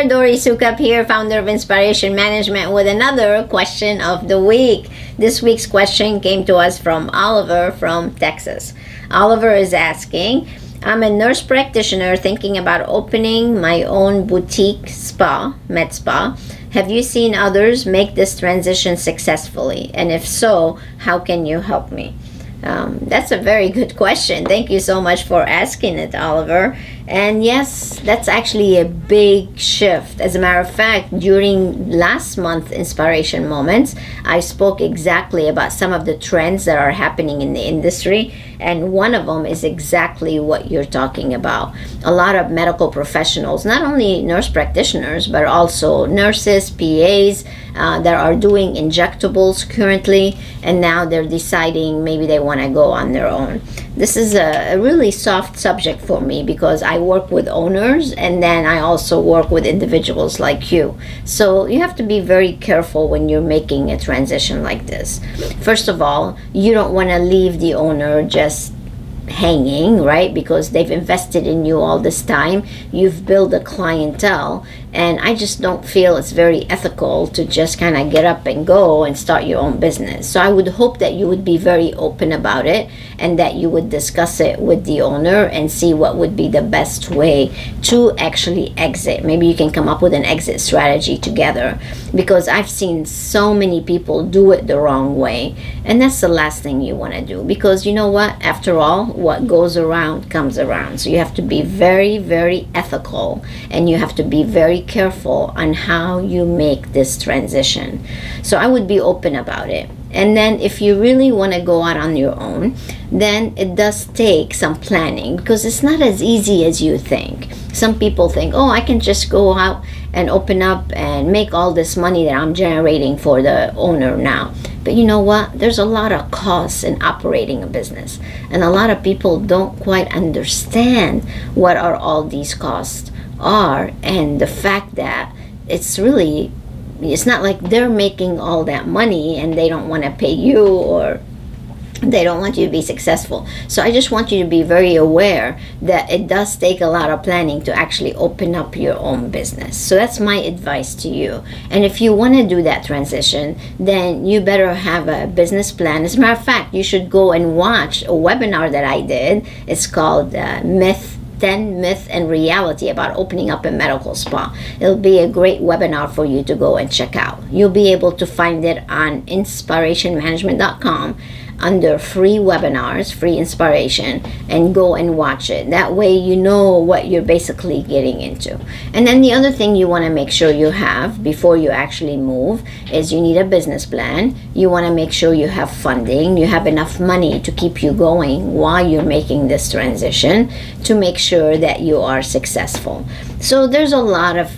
there, Dori Soukup here, founder of InSPAration Management, with another question of the week. This week's question came to us from Oliver from Texas. Oliver is asking, I'm a nurse practitioner thinking about opening my own boutique spa, med spa. Have you seen others make this transition successfully? And if so, how can you help me? That's a very good question. Thank you so much for asking it, Oliver. And yes, that's actually a big shift. As a matter of fact, during last month InSPAration Moments, I spoke exactly about some of the trends that are happening in the industry. And one of them is exactly what you're talking about. A lot of medical professionals, not only nurse practitioners, but also nurses, PAs, that are doing injectables currently, and now they're deciding maybe they want to go on their own. This is a really soft subject for me because I work with owners and then I also work with individuals like you. So you have to be very careful when you're making a transition like this. First of all, you don't want to leave the owner just hanging, right? Because they've invested in you all this time. You've built a clientele, and I just don't feel it's very ethical to just kind of get up and go and start your own business. So I would hope that you would be very open about it and that you would discuss it with the owner and see what would be the best way to actually exit. Maybe you can come up with an exit strategy together, because I've seen so many people do it the wrong way, and that's the last thing you want to do, because you know what, after all, what goes around comes around. So you have to be very, very ethical, and you have to be very careful on how you make this transition. So I would be open about it. And then if you really want to go out on your own, then it does take some planning, because it's not as easy as you think. Some people think, oh, I can just go out and open up and make all this money that I'm generating for the owner now. But you know what? There's a lot of costs in operating a business. And a lot of people don't quite understand what are all these costs are, and the fact that it's not like they're making all that money and they don't want to pay you, or they don't want you to be successful. So I just want you to be very aware that it does take a lot of planning to actually open up your own business. So that's my advice to you. And if you want to do that transition, then you better have a business plan. As a matter of fact, you should go and watch a webinar that I did. It's called 10 Myth and Reality about opening up a medical spa. It'll be a great webinar for you to go and check out. You'll be able to find it on InSPArationManagement.com under free webinars, free inspiration, and go and watch it. That way you know what you're basically getting into. And then the other thing you want to make sure you have before you actually move is you need a business plan. You want to make sure you have funding, you have enough money to keep you going while you're making this transition, to make sure that you are successful. So there's a lot of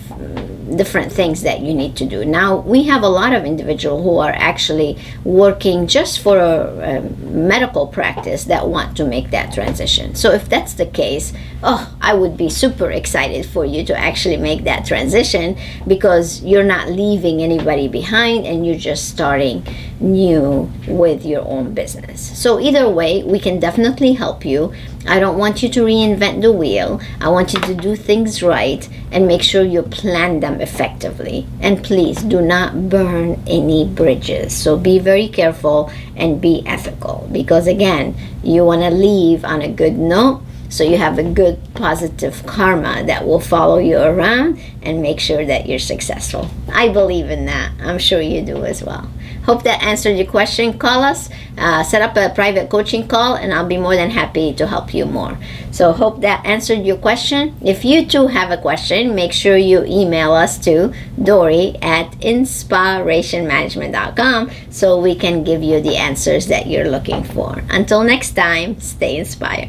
different things that you need to do. Now, we have a lot of individuals who are actually working just for a medical practice that want to make that transition. So if that's the case, I would be super excited for you to actually make that transition, because you're not leaving anybody behind and you're just starting new with your own business. So either way, we can definitely help you. I don't want you to reinvent the wheel. I want you to do things right and make sure you plan them effectively. And please do not burn any bridges. So be very careful and be ethical, because again, you want to leave on a good note, so you have a good positive karma that will follow you around and make sure that you're successful. I believe in that. I'm sure you do as well. Hope that answered your question. Call us, set up a private coaching call, and I'll be more than happy to help you more. So hope that answered your question. If you too have a question, make sure you email us to Dori@InSPArationManagement.com so we can give you the answers that you're looking for. Until next time, stay inspired.